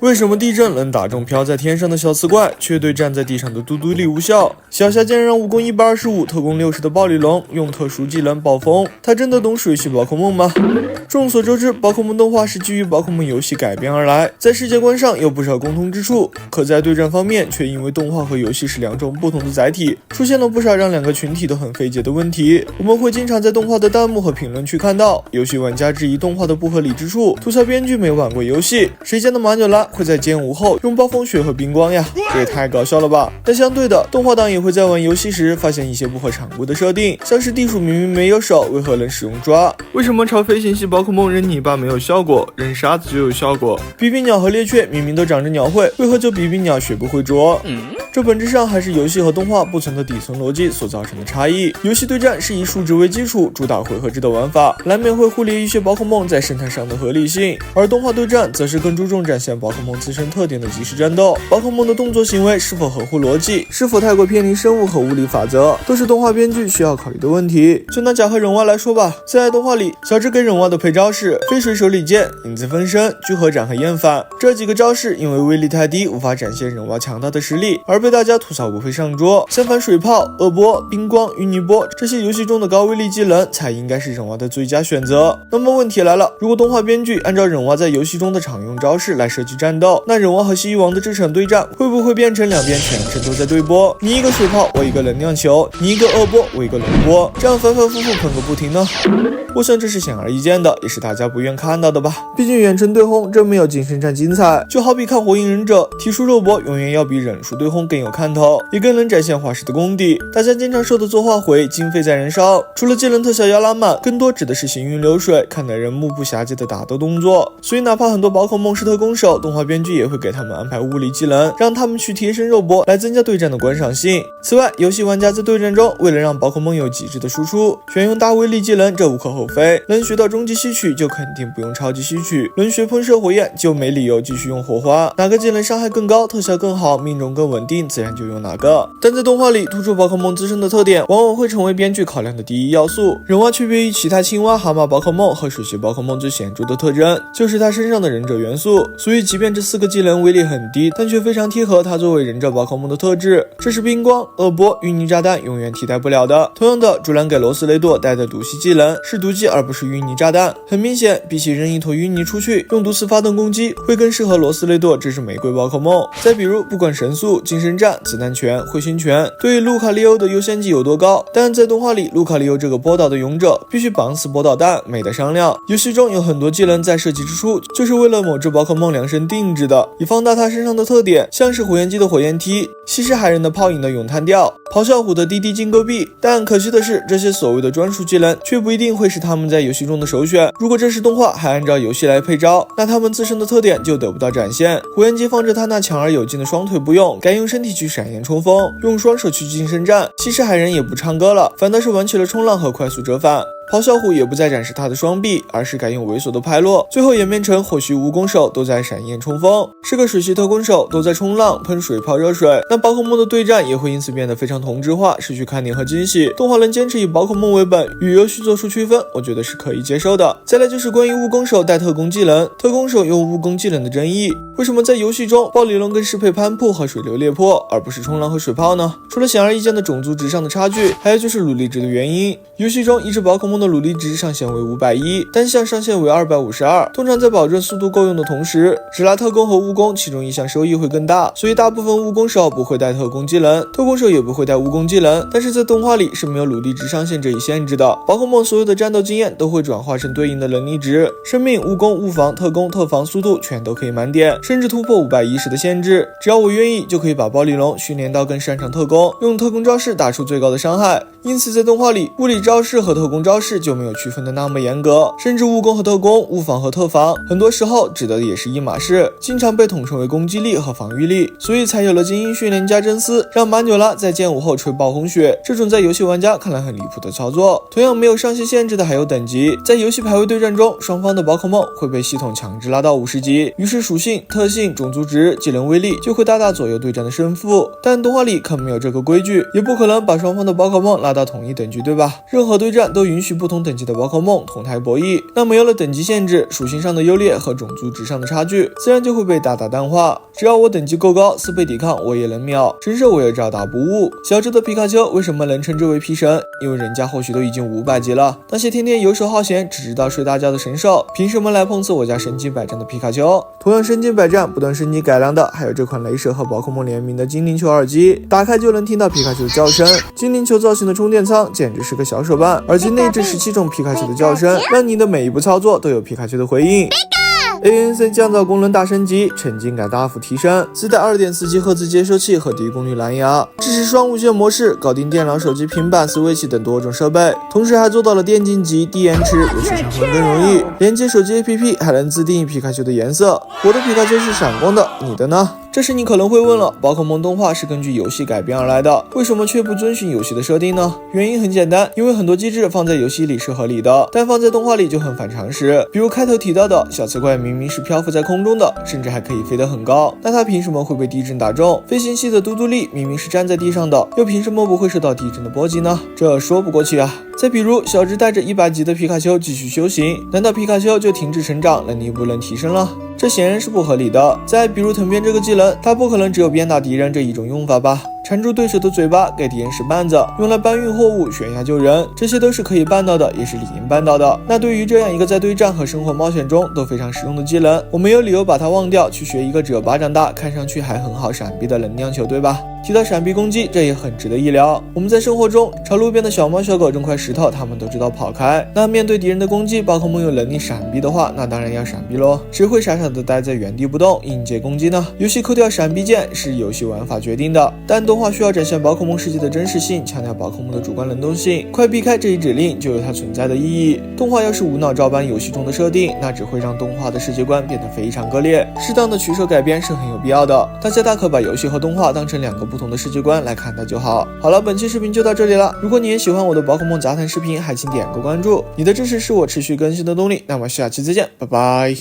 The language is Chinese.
为什么地震能打中飘在天上的小刺怪，却对站在地上的嘟嘟力无效？小夏竟然让武功125、特工60的暴力龙用特殊技能暴风，他真的懂水系宝可梦吗？众所周知，宝可梦动画是基于宝可梦游戏改编而来，在世界观上有不少共通之处，可在对战方面却因为动画和游戏是两种不同的载体，出现了不少让两个群体都很费解的问题。我们会经常在动画的弹幕和评论区看到游戏玩家质疑动画的不合理之处，吐槽编剧没玩过游戏，谁家的马纽拉会在剑舞后用暴风雪和冰光呀？这也太搞笑了吧！但相对的，动画党也会在玩游戏时发现一些不合常规的设定，像是地鼠明明没有手，为何能使用抓？为什么朝飞行系宝可梦扔泥巴没有效果，扔沙子就有效果？比比鸟和猎雀明明都长着鸟喙，为何就比比鸟学不会捉？这本质上还是游戏和动画不同的底层逻辑所造成的差异。游戏对战是以数值为基础，主打回合制的玩法，难免会忽略一些宝可梦在生态上的合理性，而动画对战则是更注重展现宝可梦自身特点的即时战斗。宝可梦的动作行为是否合乎逻辑，是否太过偏离生物和物理法则，都是动画编剧需要考虑的问题。就拿甲贺忍蛙来说吧，在动画里，小智给忍蛙的配招是飞水手里剑、影子分身、聚合斩和厌烦，这几个招式因为威力太低，无法展现忍蛙强大的实力，而被大家吐槽不会上桌。相反，水炮、恶波、冰光、淤泥波这些游戏中的高威力技能才应该是忍蛙的最佳选择。那么问题来了，如果动画编剧按照忍蛙在游戏中的常用招式来设计战斗，那忍蛙和蜥蜴王的这场对战会不会变成两边全程都在对波？你一个水炮，我一个能量球；你一个恶波，我一个龙波，这样反反复复喷个不停呢？我想这是显而易见的，也是大家不愿看到的吧。毕竟远程对轰真没有近身战精彩，就好比看火影忍者，体术肉搏永远要比忍术对轰更有看头，也更能展现画师的功底。大家经常说的作画回，经费在燃烧，除了技能特效要拉满，更多指的是行云流水，看得人目不暇接的打斗动作。所以哪怕很多宝可梦是特攻手，动画编剧也会给他们安排物理技能，让他们去贴身肉搏，来增加对战的观赏性。此外，游戏玩家在对战中为了让宝可梦有极致的输出，选用大威力技能，这无可厚非，能学到终极吸取就肯定不用超级吸取，能学喷射火焰就没理由继续用火花，哪个技能伤害更高，特效更好，命中更稳定，自然就用哪个。但在动画里，突出宝可梦自身的特点往往会成为编剧考量的第一要素。忍蛙区别于其他青蛙、蛤蟆宝可梦和水系宝可梦最显著的特征就是它身上的忍者元素，所以即便这4个技能威力很低，但却非常贴合它作为忍者宝可梦的特质，这是冰光、恶波、淤泥炸弹永远替代不了的。同样的，竹篮给罗斯雷朵带的毒系技能是毒剂而不是淤泥炸弹，很明显比起扔一坨淤泥出去用毒刺发动攻击会更适合罗斯雷朵这只玫瑰宝可梦。再比如，不管神速、近身战、子弹拳、会心拳对于卢卡利欧的优先级有多高，但在动画里，卢卡利欧这个波导的勇者必须绑死波导弹，没得商量。游戏中有很多技能在设计之初就是为了某只宝可梦量身定制的，以放大它身上的特点，像是火焰姬的火焰踢、西施海人的泡影的咏叹调、咆哮虎的滴滴金钩臂。但可惜的是，这些所谓的专属技能却不一定会是他们在游戏中的首选。如果这是动画还按照游戏来配招，那他们自身的特点就得不到展现。火焰姬放着他那强而有劲的双腿不用，改用身体去闪焰冲锋，用双手去近身战。西施海人也不唱歌了，反倒是玩起了冲浪和快速折返。咆哮虎也不再展示他的双臂，而是改用猥琐的拍落，最后演变成或许蜈蚣手都在闪焰冲锋，是个水系特工手都在冲浪、喷水泡热水。那宝可梦的对战也会因此变得非常同质化，失去看点和惊喜。动画能坚持以宝可梦为本，与游戏做出区分，我觉得是可以接受的。再来就是关于蜈蚣手带特工技能，特工手用蜈蚣技能的争议。为什么在游戏中暴力龙更适配攀扑和水流裂破，而不是冲浪和水炮呢？除了显而易见的种族值上的差距，还有就是努力值的原因。游戏中一只宝可梦的努力值上限为510，单项上限为252，通常在保证速度够用的同时，只拉特工和蜈蚣其中一项收益会更大，所以大部分蜈蚣手不会带特工技能，特工手也不会带蜈蚣技能。但是在动画里是没有努力值上限这一限制的，宝可梦所有的战斗经验都会转化成对应的能力值，生命、蜈蚣、物防、特工、特防、速度全都可以满点，甚至突破510的限制。只要我愿意，就可以把暴力龙训练到更擅长特工，用特工招式打出最高的伤害。因此在动画里，物理招式和特工招式就没有区分的那么严格，甚至蜈蚣和特工、物防和特防，很多时候指的也是一码事，经常被统称为攻击力和防御力，所以才有了精英训练家真丝让马纽拉在剑舞后吹暴风雪这种在游戏玩家看来很离谱的操作。同样没有上限限制的还有等级，在游戏排位对战中，双方的宝可梦会被系统强制拉到50级，于是属性、特性、种族值、技能威力就会大大左右对战的胜负。但动画里可没有这个规矩，也不可能把双方的宝可梦拉到同一等级，对吧？任何对战都允许不同等级的宝可梦同台博弈。那没有了等级限制，属性上的优劣和种族值上的差距自然就会被大大淡化。只要我等级够高，4倍抵抗我也能秒，神兽我也照打不误。小只的皮卡丘为什么能称之为皮神？因为人家或许都已经500级了。那些天天游手好闲只知道睡大觉的神兽，凭什么来碰瓷我家身经百战的皮卡丘？同样身经百战不断升级改良的还有这款雷蛇和宝可梦联名的精灵球耳机，打开就能听到皮卡丘的叫声。精灵球造型的充电仓简直是个小手办，耳机内置17种皮卡丘的叫声，让你的每一步操作都有皮卡丘的回应。ANC 降噪功能大升级，沉浸感大幅提升，自带 2.4G 赫兹接收器和低功率蓝牙，支持双无线模式，搞定电脑、手机、平板、Switch 等多种设备，同时还做到了电竞级、低延迟，游戏上分更容易。连接手机 APP 还能自定义皮卡丘的颜色，我的皮卡丘是闪光的，你的呢？这时你可能会问了，宝可梦动画是根据游戏改编而来的，为什么却不遵循游戏的设定呢？原因很简单，因为很多机制放在游戏里是合理的，但放在动画里就很反常识。比如开头提到的小刺怪明明是漂浮在空中的，甚至还可以飞得很高，那它凭什么会被地震打中？飞行系的嘟嘟力明明是站在地上的，又凭什么不会受到地震的波及呢？这说不过去啊。再比如小只带着100级的皮卡丘继续修行，难道皮卡丘就停止成长，能力不能提升了？这显然是不合理的。再比如藤鞭这个技能，它不可能只有鞭打敌人这一种用法吧？缠住对手的嘴巴，给敌人使绊子，用来搬运货物、悬崖救人，这些都是可以办到的，也是理应办到的。那对于这样一个在对战和生活冒险中都非常实用的技能，我没有理由把它忘掉，去学一个只有巴掌大，看上去还很好闪避的能量球，对吧？提到闪避攻击，这也很值得一聊。我们在生活中朝路边的小猫小狗扔块石头，它们都知道跑开。那面对敌人的攻击，宝可梦有能力闪避的话，那当然要闪避咯。谁会傻傻的待在原地不动应接攻击呢？游戏扣掉闪避键是游戏玩法决定的，但动画需要展现宝可梦世界的真实性，强调宝可梦的主观能动性。快避开这一指令就有它存在的意义。动画要是无脑照搬游戏中的设定，那只会让动画的世界观变得非常割裂。适当的取舍改编是很有必要的，大家大可把游戏和动画当成2个不同的世界观来看待就好。好了，本期视频就到这里了。如果你也喜欢我的宝可梦杂谈视频，还请点个关注，你的支持是我持续更新的动力。那么下期再见，拜拜。